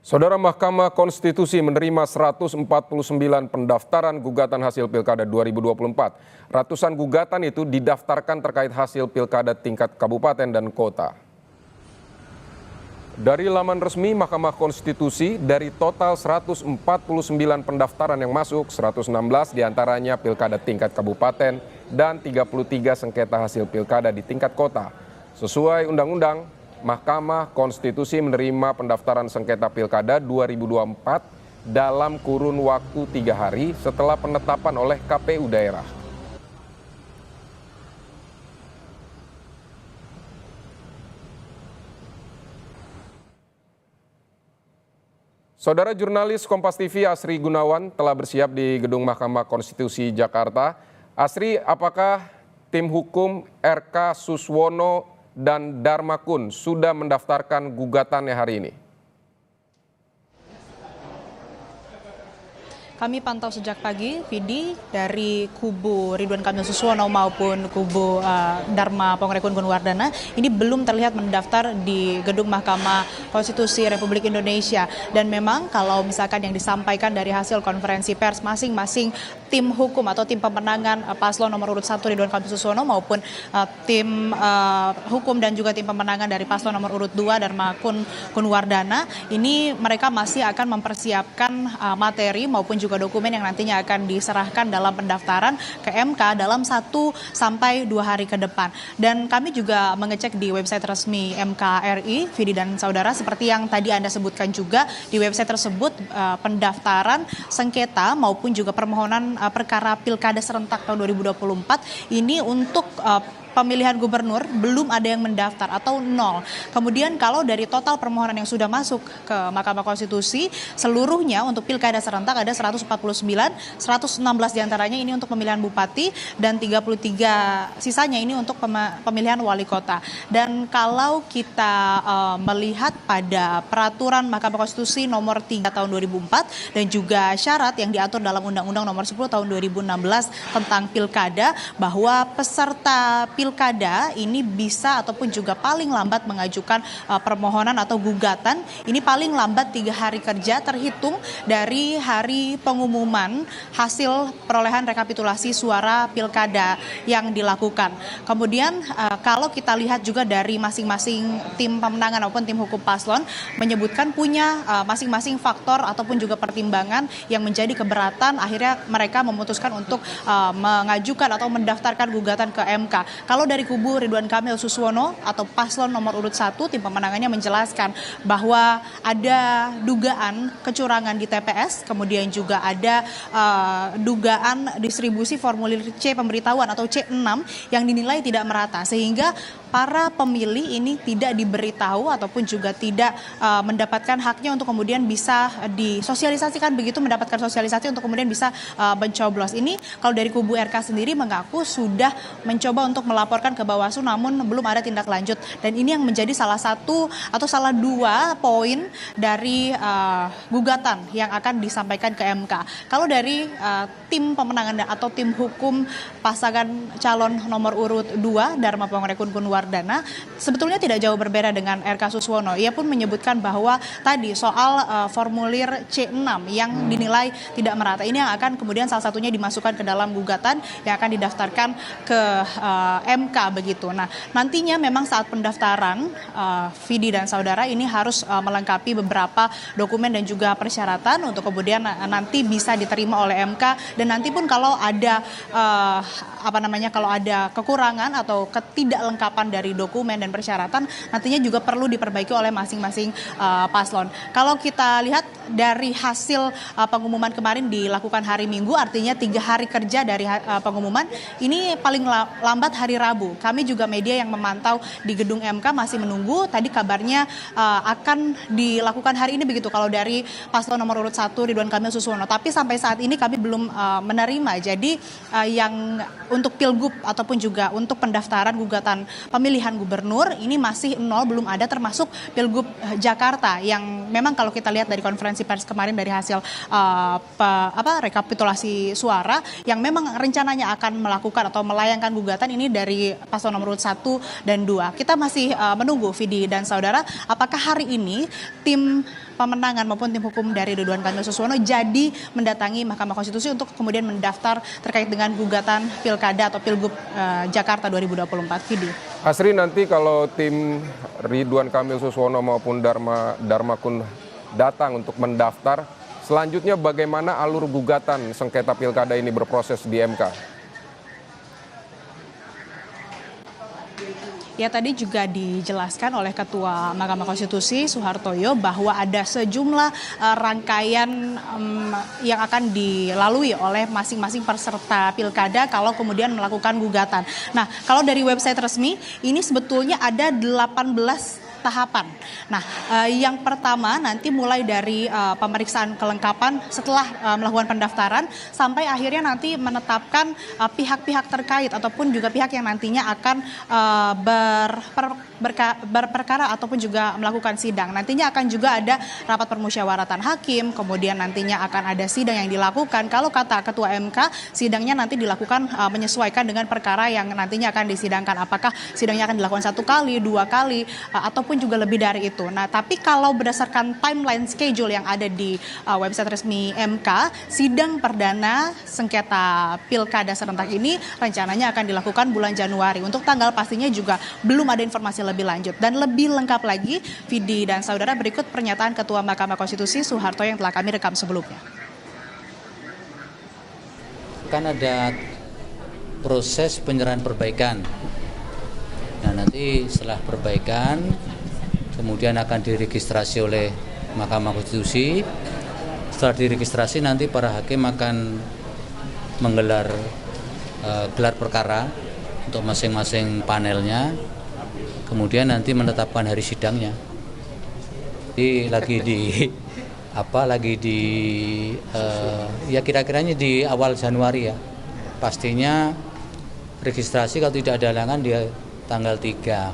Saudara, Mahkamah Konstitusi menerima 149 pendaftaran gugatan hasil Pilkada 2024. Ratusan gugatan itu didaftarkan terkait hasil Pilkada tingkat kabupaten dan kota. Dari laman resmi Mahkamah Konstitusi, dari total 149 pendaftaran yang masuk, 116 diantaranya Pilkada tingkat kabupaten dan 33 sengketa hasil Pilkada di tingkat kota. Sesuai undang-undang, Mahkamah Konstitusi menerima pendaftaran sengketa Pilkada 2024 dalam kurun waktu 3 hari setelah penetapan oleh KPU daerah. Saudara, jurnalis Kompas TV Asri Gunawan telah bersiap di Gedung Mahkamah Konstitusi Jakarta. Asri, apakah tim hukum RK Suswono dan Darmakun sudah mendaftarkan gugatannya hari ini? Kami pantau sejak pagi, Vidi, dari kubu Ridwan Kamil Suswono maupun kubu Dharma Pongrekun Gunwardana, ini belum terlihat mendaftar di Gedung Mahkamah Konstitusi Republik Indonesia. Dan memang kalau misalkan yang disampaikan dari hasil konferensi pers masing-masing tim hukum atau tim pemenangan paslon nomor urut 1 Ridwan Kamil Suswono maupun tim hukum dan juga tim pemenangan dari paslon nomor urut 2 Dharma Gunwardana, ini mereka masih akan mempersiapkan materi maupun juga dokumen yang nantinya akan diserahkan dalam pendaftaran ke MK dalam 1 sampai 2 hari ke depan. Dan kami juga mengecek di website resmi MKRI, Vidi dan saudara, seperti yang tadi Anda sebutkan juga, di website tersebut pendaftaran sengketa maupun juga permohonan perkara Pilkada serentak tahun 2024 ini untuk pemilihan gubernur belum ada yang mendaftar atau 0. Kemudian kalau dari total permohonan yang sudah masuk ke Mahkamah Konstitusi, seluruhnya untuk Pilkada serentak ada 149, 116 diantaranya ini untuk pemilihan bupati dan 33 sisanya ini untuk pemilihan wali kota. Dan kalau kita melihat pada peraturan Mahkamah Konstitusi nomor 3 tahun 2004 dan juga syarat yang diatur dalam Undang-Undang nomor 10 tahun 2016 tentang Pilkada, bahwa peserta Pilkada ini bisa ataupun juga paling lambat mengajukan permohonan atau gugatan ini paling lambat 3 hari kerja terhitung dari hari pengumuman hasil perolehan rekapitulasi suara Pilkada yang dilakukan. Kemudian kalau kita lihat juga dari masing-masing tim pemenangan maupun tim hukum paslon menyebutkan punya masing-masing faktor ataupun juga pertimbangan yang menjadi keberatan, akhirnya mereka memutuskan untuk mengajukan atau mendaftarkan gugatan ke MK. Kalau dari kubu Ridwan Kamil Suswono atau paslon nomor urut 1, tim pemenangannya menjelaskan bahwa ada dugaan kecurangan di TPS, kemudian juga ada dugaan distribusi formulir C pemberitahuan atau C6 yang dinilai tidak merata, sehingga para pemilih ini tidak diberitahu ataupun juga tidak mendapatkan haknya untuk kemudian bisa disosialisasikan, begitu mendapatkan sosialisasi untuk kemudian bisa mencoblos. Ini kalau dari kubu RK sendiri mengaku sudah mencoba untuk melaporkan ke Bawaslu namun belum ada tindak lanjut, dan ini yang menjadi salah satu atau salah 2 poin dari gugatan yang akan disampaikan ke MK. Kalau dari tim pemenangan atau tim hukum pasangan calon nomor urut 2 Dharma Pongrekun Gunwardana sebetulnya tidak jauh berbeda dengan RK Suswono. Ia pun menyebutkan bahwa tadi soal formulir C6 yang dinilai tidak merata ini yang akan kemudian salah satunya dimasukkan ke dalam gugatan yang akan didaftarkan ke MK begitu. Nah, nantinya memang saat pendaftaran Vidi dan saudara ini harus melengkapi beberapa dokumen dan juga persyaratan untuk kemudian nanti bisa diterima oleh MK, dan nanti pun kalau ada kalau ada kekurangan atau ketidaklengkapan dari dokumen dan persyaratan nantinya juga perlu diperbaiki oleh masing-masing paslon. Kalau kita lihat dari hasil pengumuman kemarin dilakukan hari Minggu, artinya 3 hari kerja dari pengumuman, ini paling lambat hari Rabu. Kami juga media yang memantau di gedung MK masih menunggu, tadi kabarnya akan dilakukan hari ini begitu kalau dari paslon nomor urut 1 Ridwan Kamil Suswono. Tapi sampai saat ini kami belum menerima. Jadi yang untuk Pilgub ataupun juga untuk pendaftaran gugatan pemilihan gubernur ini masih 0, belum ada, termasuk Pilgub Jakarta yang memang kalau kita lihat dari konferensi pers kemarin dari hasil rekapitulasi suara yang memang rencananya akan melakukan atau melayangkan gugatan ini dari dari paslon nomor urut 1 dan 2. Kita masih menunggu Vidi dan saudara, apakah hari ini tim pemenangan maupun tim hukum dari Ridwan Kamil Suswono jadi mendatangi Mahkamah Konstitusi untuk kemudian mendaftar terkait dengan gugatan Pilkada atau Pilgub Jakarta 2024. Vidi. Asri, nanti kalau tim Ridwan Kamil Suswono maupun Darmakun datang untuk mendaftar, selanjutnya bagaimana alur gugatan sengketa pilkada ini berproses di MK? Ya, tadi juga dijelaskan oleh Ketua Mahkamah Konstitusi Soehartoyo bahwa ada sejumlah rangkaian yang akan dilalui oleh masing-masing peserta pilkada kalau kemudian melakukan gugatan. Nah, kalau dari website resmi ini sebetulnya ada 18 tahapan. Nah, yang pertama nanti mulai dari pemeriksaan kelengkapan setelah melakukan pendaftaran sampai akhirnya nanti menetapkan pihak-pihak terkait ataupun juga pihak yang nantinya akan berperkara ataupun juga melakukan sidang. Nantinya akan juga ada rapat permusyawaratan hakim, kemudian nantinya akan ada sidang yang dilakukan. Kalau kata Ketua MK, sidangnya nanti dilakukan menyesuaikan dengan perkara yang nantinya akan disidangkan. Apakah sidangnya akan dilakukan 1 kali, 2 kali, ataupun juga lebih dari itu. Nah, tapi kalau berdasarkan timeline schedule yang ada di website resmi MK, sidang perdana sengketa pilkada serentak ini rencananya akan dilakukan bulan Januari. Untuk tanggal pastinya juga belum ada informasi lebih lanjut. Dan lebih lengkap lagi, Vidi dan saudara, berikut pernyataan Ketua Mahkamah Konstitusi Soeharto yang telah kami rekam sebelumnya. Kan ada proses penyerahan perbaikan. Nah, nanti setelah perbaikan kemudian akan diregistrasi oleh Mahkamah Konstitusi. Setelah diregistrasi nanti para hakim akan menggelar gelar perkara untuk masing-masing panelnya. Kemudian nanti menetapkan hari sidangnya. Jadi ya kira-kiranya di awal Januari ya. Pastinya registrasi kalau tidak ada halangan dia tanggal 3.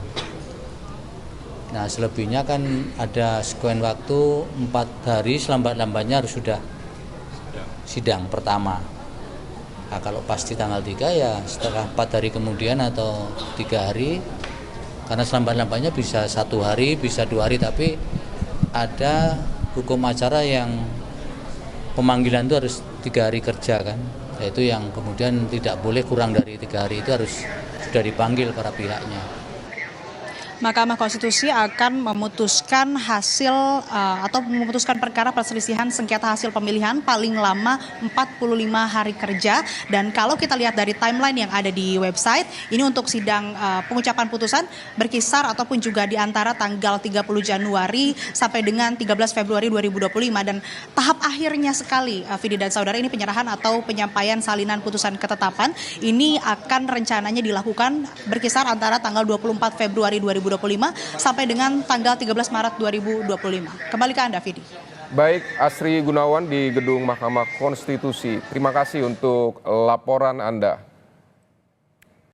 Nah, selebihnya kan ada sekuen waktu 4 hari, selambat-lambatnya harus sudah sidang pertama. Nah, kalau pasti tanggal 3 ya setelah 4 hari kemudian atau 3 hari, karena selambat-lambatnya bisa 1 hari, bisa 2 hari, tapi ada hukum acara yang pemanggilan itu harus 3 hari kerja kan. Yaitu yang kemudian tidak boleh kurang dari 3 hari, itu harus sudah dipanggil para pihaknya. Mahkamah Konstitusi akan memutuskan hasil atau memutuskan perkara perselisihan sengketa hasil pemilihan paling lama 45 hari kerja. Dan kalau kita lihat dari timeline yang ada di website, ini untuk sidang pengucapan putusan berkisar ataupun juga di antara tanggal 30 Januari sampai dengan 13 Februari 2025. Dan tahap akhirnya sekali, Vidi dan saudara, ini penyerahan atau penyampaian salinan putusan ketetapan. Ini akan rencananya dilakukan berkisar antara tanggal 24 Februari 2025 sampai dengan tanggal 13 Maret 2025. Kembali ke Anda, Vidi. Baik, Asri Gunawan di Gedung Mahkamah Konstitusi. Terima kasih untuk laporan Anda.